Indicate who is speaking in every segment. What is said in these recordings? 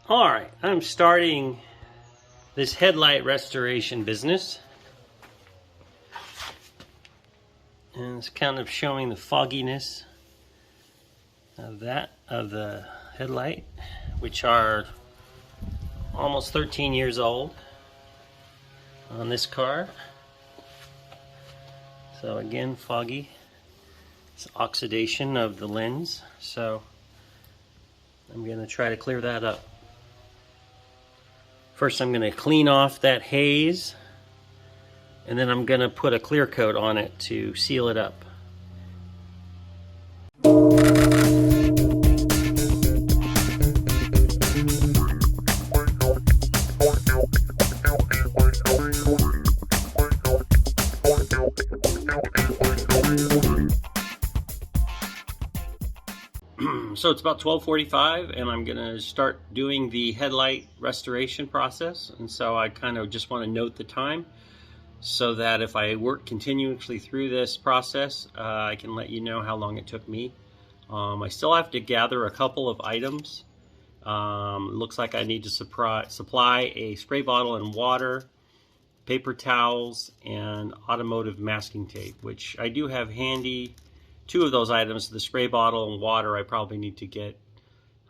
Speaker 1: Alright, I'm starting this headlight restoration business. And it's kind of showing the fogginess of the headlight, which are almost 13 years old on this car. So again, foggy. It's oxidation of the lens. So I'm going to try to clear that up. First I'm going to clean off that haze, and then I'm going to put a clear coat on it to seal it up. So it's about 12:45 and I'm going to start doing the headlight restoration process, and so I kind of just want to note the time so that if I work continuously through this process, I can let you know how long it took me. I still have to gather a couple of items. Looks like I need to supply a spray bottle and water, paper towels, and automotive masking tape, which I do have handy. Two of those items, the spray bottle and water, I probably need to get,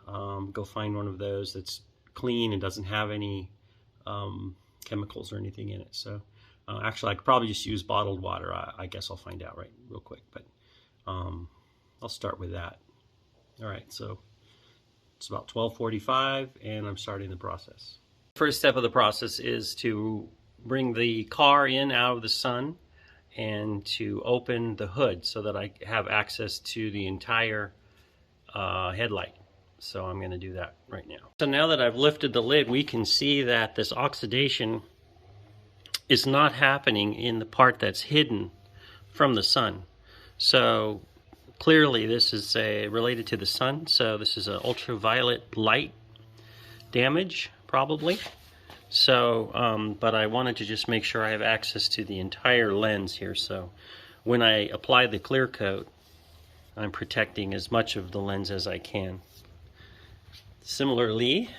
Speaker 1: go find one of those that's clean and doesn't have any chemicals or anything in it. So actually I could probably just use bottled water. I guess I'll find out real quick, but I'll start with that. All right, so it's about 12:45 and I'm starting the process. First step of the process is to bring the car in out of the sun and to open the hood so that I have access to the entire headlight. So I'm going to do that right now. So now that I've lifted the lid, we can see that this oxidation is not happening in the part that's hidden from the sun. So clearly this is related to the sun. So this is an ultraviolet light damage, probably. So, but I wanted to just make sure I have access to the entire lens here. So when I apply the clear coat, I'm protecting as much of the lens as I can. Similarly,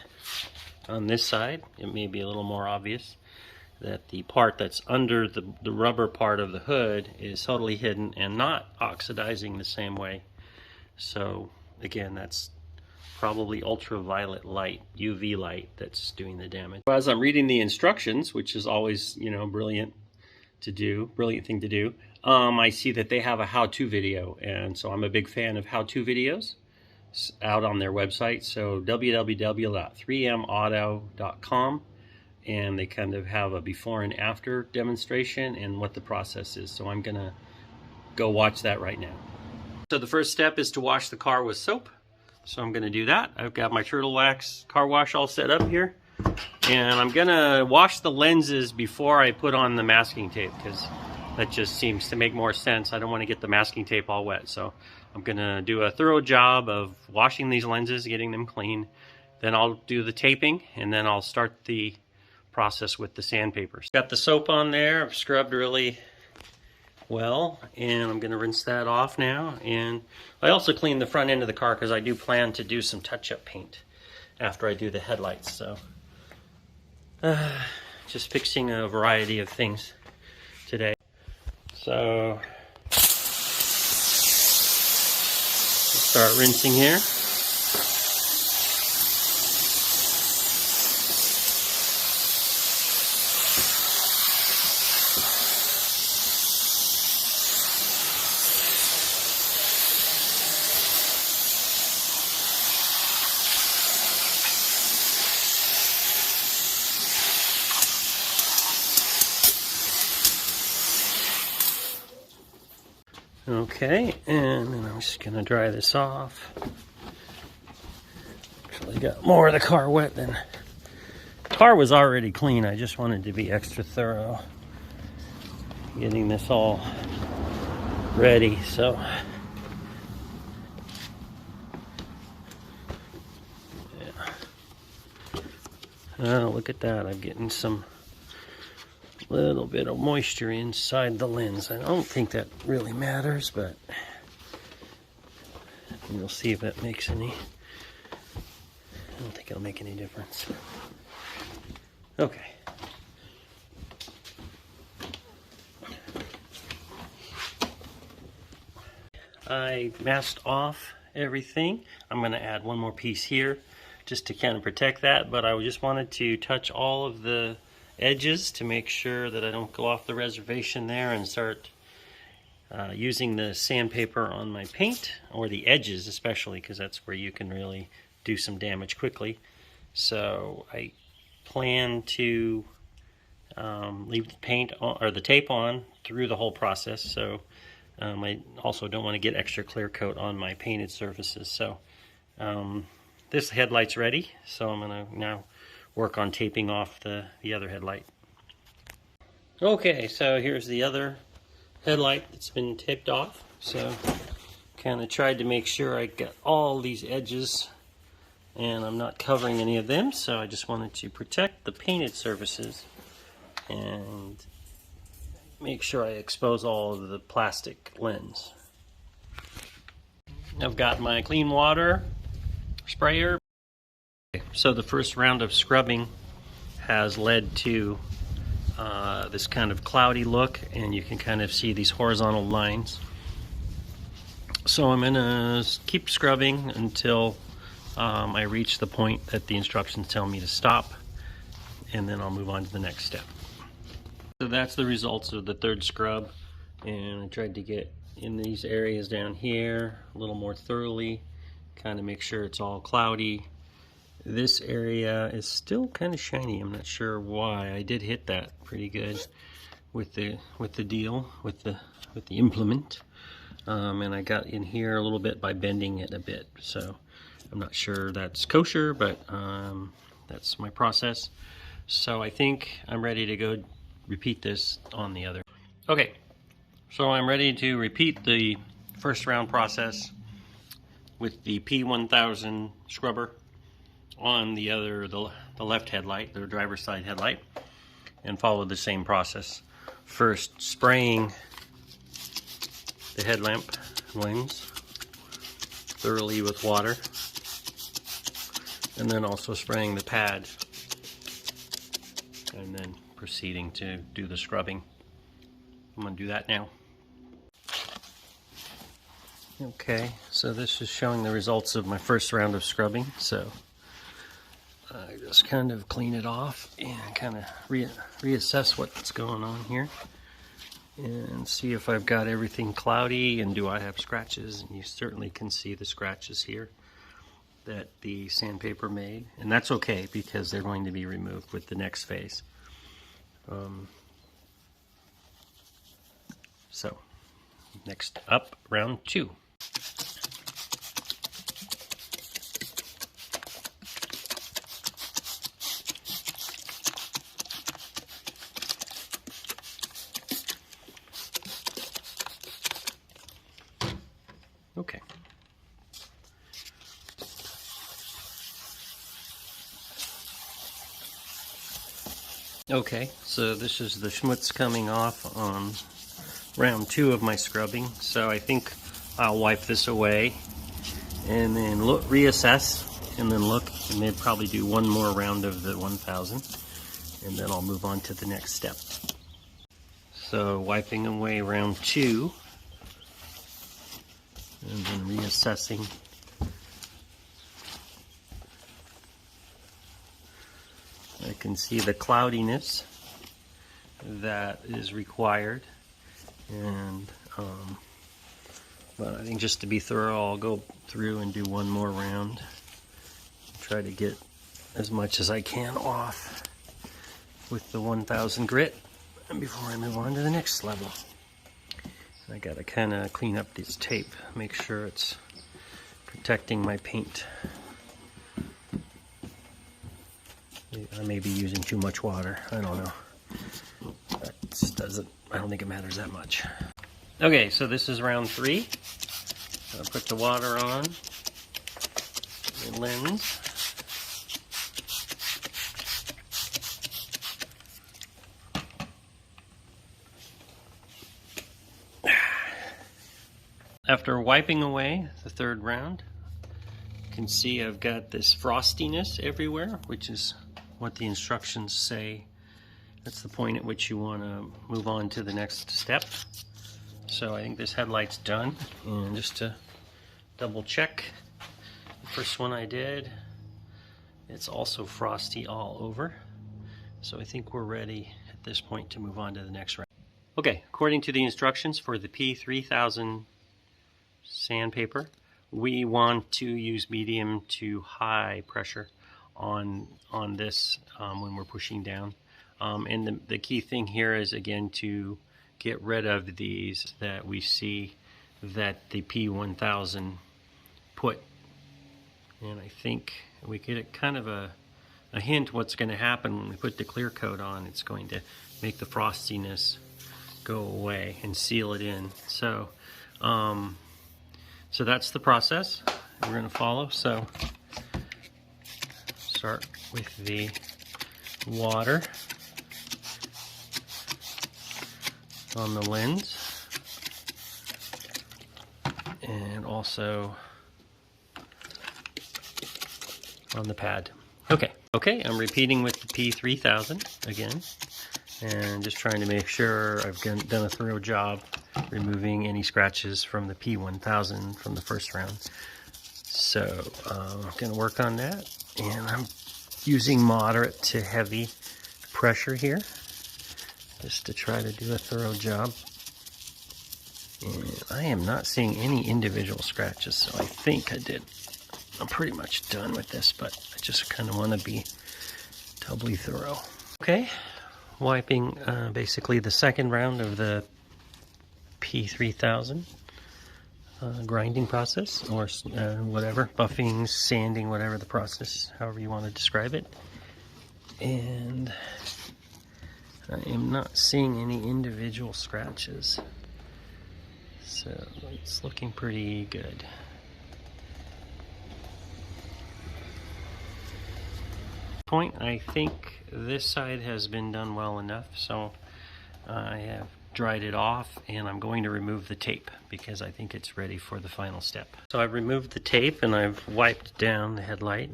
Speaker 1: on this side, it may be a little more obvious that the part that's under the rubber part of the hood is totally hidden and not oxidizing the same way. So again, that's probably ultraviolet light, UV light, that's doing the damage. As I'm reading the instructions, which is always, you know, brilliant thing to do, I see that they have a how-to video, and so I'm a big fan of how-to videos out on their website. So www.3mauto.com, and they kind of have a before and after demonstration and what the process is. So I'm gonna go watch that right now. So the first step is to wash the car with soap. So I'm going to do that. I've got my turtle wax car wash all set up here. And I'm going to wash the lenses before I put on the masking tape, because that just seems to make more sense. I don't want to get the masking tape all wet. So I'm going to do a thorough job of washing these lenses, getting them clean. Then I'll do the taping, and then I'll start the process with the sandpaper. Got the soap on there. I've scrubbed really well, and I'm going to rinse that off now. And I also cleaned the front end of the car because I do plan to do some touch-up paint after I do the headlights. So just fixing a variety of things today. So start rinsing here. Okay, and then I'm just gonna dry this off. Actually got more of the car wet than the car was already clean. I just wanted to be extra thorough getting this all ready. So yeah. Oh, look at that. I'm getting some little bit of moisture inside the lens. I don't think that really matters, but we'll see if that makes any. I don't think think it'll make any difference. Okay. I masked off everything. I'm going to add one more piece here just to kind of protect that, but I just wanted to touch all of the edges to make sure that I don't go off the reservation there and start using the sandpaper on my paint, or the edges especially, because that's where you can really do some damage quickly. So I plan to leave the paint on, or the tape on through the whole process. So I also don't want to get extra clear coat on my painted surfaces. So this headlight's ready, so I'm going to now work on taping off the other headlight. Okay, so here's the other headlight that's been taped off. So kind of tried to make sure I got all these edges and I'm not covering any of them, so I just wanted to protect the painted surfaces and make sure I expose all of the plastic lens. I've got my clean water sprayer. So the first round of scrubbing has led to this kind of cloudy look, and you can kind of see these horizontal lines. So I'm gonna keep scrubbing until I reach the point that the instructions tell me to stop, and then I'll move on to the next step. So that's the results of the third scrub, and I tried to get in these areas down here a little more thoroughly, kind of make sure it's all cloudy. This area is still kind of shiny. I'm not sure why. I did hit that pretty good with the implement, and I got in here a little bit by bending it a bit. So I'm not sure that's kosher, but that's my process. So I think I'm ready to go repeat this on the other. Okay, so I'm ready to repeat the first round process with the P3000 scrubber on the left headlight, the driver's side headlight, and follow the same process. First, spraying the headlamp lens thoroughly with water, and then also spraying the pad, and then proceeding to do the scrubbing. I'm going to do that now. Okay, so this is showing the results of my first round of scrubbing. So I just kind of clean it off and kind of reassess what's going on here and see if I've got everything cloudy and do I have scratches. And you certainly can see the scratches here that the sandpaper made, and that's okay because they're going to be removed with the next phase. So next up, round 2. Okay. Okay, so this is the schmutz coming off on round 2 of my scrubbing. So I think I'll wipe this away and then reassess, and then look, and then probably do one more round of the 1000, and then I'll move on to the next step. So wiping away round 2 and then reassessing. I can see the cloudiness that is required, and but I think just to be thorough, I'll go through and do one more round, try to get as much as I can off with the 1000 grit, and before I move on to the next level. I gotta kind of clean up this tape, make sure it's protecting my paint. I may be using too much water, I don't know. That doesn't, I don't think it matters that much. Okay, so this is round 3. I'll put the water on the lens. After wiping away the third round, can see I've got this frostiness everywhere, which is what the instructions say. That's the point at which you want to move on to the next step. So I think this headlight's done. And just to double check, the first one I did, it's also frosty all over. So I think we're ready at this point to move on to the next round. Okay, according to the instructions for the P3000 sandpaper, we want to use medium to high pressure on this when we're pushing down. And the key thing here is, again, to get rid of these that we see that the P1000 put. And I think we get kind of a hint what's going to happen when we put the clear coat on. It's going to make the frostiness go away and seal it in. So so that's the process we're going to follow. So start with the water on the lens, and also on the pad. Okay, I'm repeating with the P3000 again, and just trying to make sure I've done a thorough job removing any scratches from the P1000 from the first round. So I'm going to work on that, and I'm using moderate to heavy pressure here just to try to do a thorough job. And I am not seeing any individual scratches, so I think I'm pretty much done with this, but I just kind of want to be doubly thorough. Okay, wiping basically the second round of the P3000 grinding process, or whatever, buffing, sanding, whatever the process, however you want to describe it. And I am not seeing any individual scratches, so it's looking pretty good. Point, I think this side has been done well enough, so I have dried it off, and I'm going to remove the tape because I think it's ready for the final step. So I've removed the tape and I've wiped down the headlight,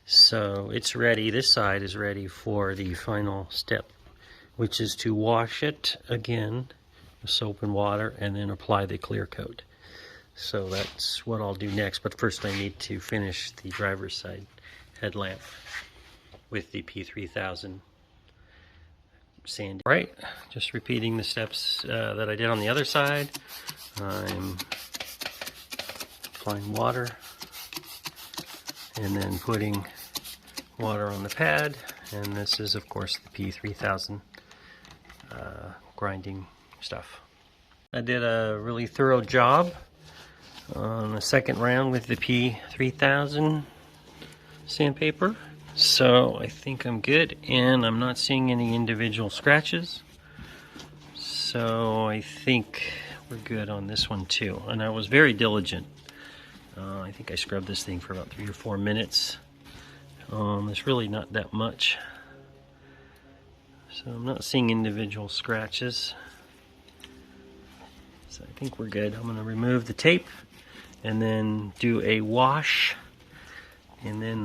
Speaker 1: so it's ready. This side is ready for the final step, which is to wash it again with soap and water and then apply the clear coat. So that's what I'll do next, but first I need to finish the driver's side headlamp with the P3000 sanding. Right, just repeating the steps that I did on the other side. I'm applying water and then putting water on the pad, and this is of course the P3000 grinding stuff. I did a really thorough job on the second round with the P3000 sandpaper, so I think I'm good, and I'm not seeing any individual scratches, so I think we're good on this one too. And I was very diligent. I think I scrubbed this thing for about 3 or 4 minutes. There's really not that much, so I'm not seeing individual scratches, so I think we're good. I'm going to remove the tape and then do a wash, and then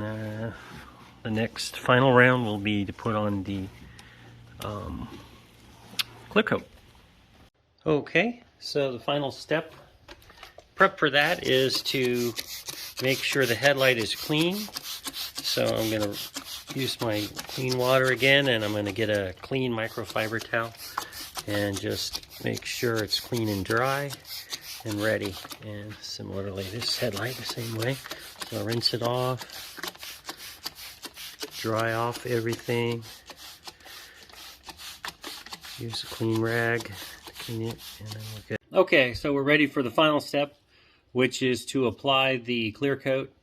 Speaker 1: the next final round will be to put on the clear coat. Okay, so the final step, prep for that, is to make sure the headlight is clean. So I'm going to use my clean water again, and I'm going to get a clean microfiber towel and just make sure it's clean and dry and ready. And similarly, this headlight the same way. So rinse it off. Dry off everything. Use a clean rag to clean it, and then we're good. Okay, so we're ready for the final step, which is to apply the clear coat.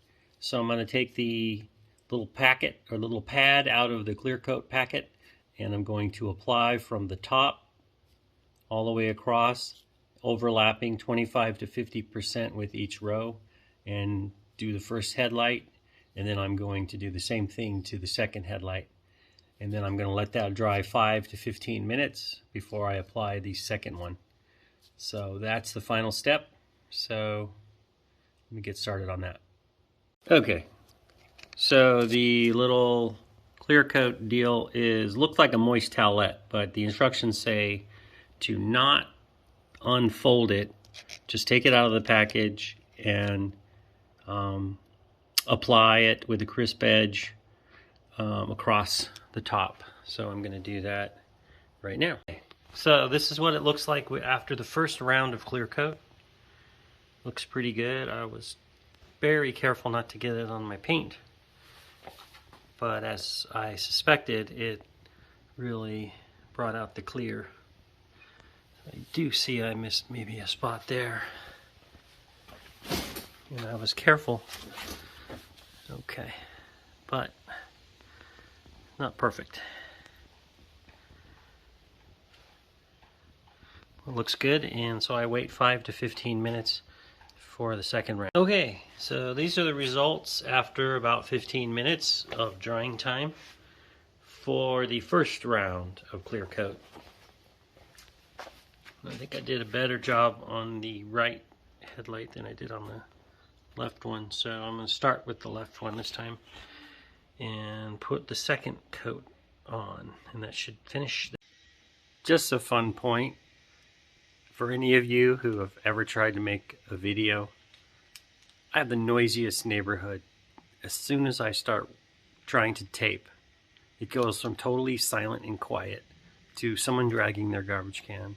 Speaker 1: So I'm going to take the little packet or little pad out of the clear coat packet, and I'm going to apply from the top all the way across, overlapping 25 to 50% with each row, and do the first headlight. And then I'm going to do the same thing to the second headlight. And then I'm going to let that dry 5 to 15 minutes before I apply the second one. So that's the final step. So let me get started on that. Okay, so the little clear coat deal looks like a moist towelette, but the instructions say to not unfold it. Just take it out of the package and apply it with a crisp edge across the top. So I'm going to do that right now. So this is what it looks like after the first round of clear coat. Looks pretty good. I was very careful not to get it on my paint, but as I suspected, it really brought out the clear. I do see I missed maybe a spot there, and I was careful. Okay, but not perfect. It looks good, and so I wait 5 to 15 minutes for the second round. Okay, so these are the results after about 15 minutes of drying time for the first round of clear coat. I think I did a better job on the right headlight than I did on the left one, so I'm going to start with the left one this time and put the second coat on, and that should finish. Just a fun point for any of you who have ever tried to make a video. I have the noisiest neighborhood. As soon as I start trying to tape, it goes from totally silent and quiet to someone dragging their garbage can,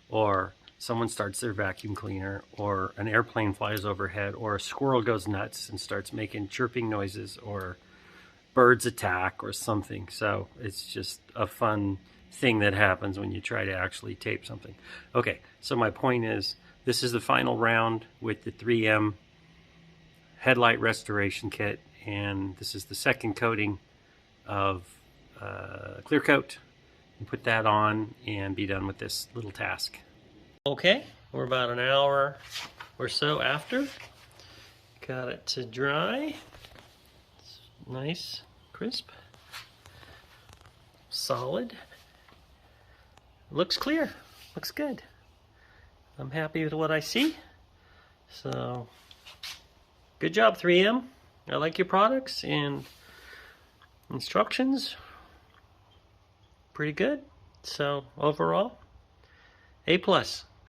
Speaker 1: or someone starts their vacuum cleaner, or an airplane flies overhead, or a squirrel goes nuts and starts making chirping noises, or birds attack or something. So it's just a fun thing that happens when you try to actually tape something. Okay, so my point is, this is the final round with the 3M Headlight Restoration Kit, and this is the second coating of clear coat. And put that on and be done with this little task. Okay, we're about an hour or so after. Got it to dry. It's nice, crisp, solid. Looks clear, looks good. I'm happy with what I see. So, good job 3M. I like your products and instructions. Pretty good. So overall, A+.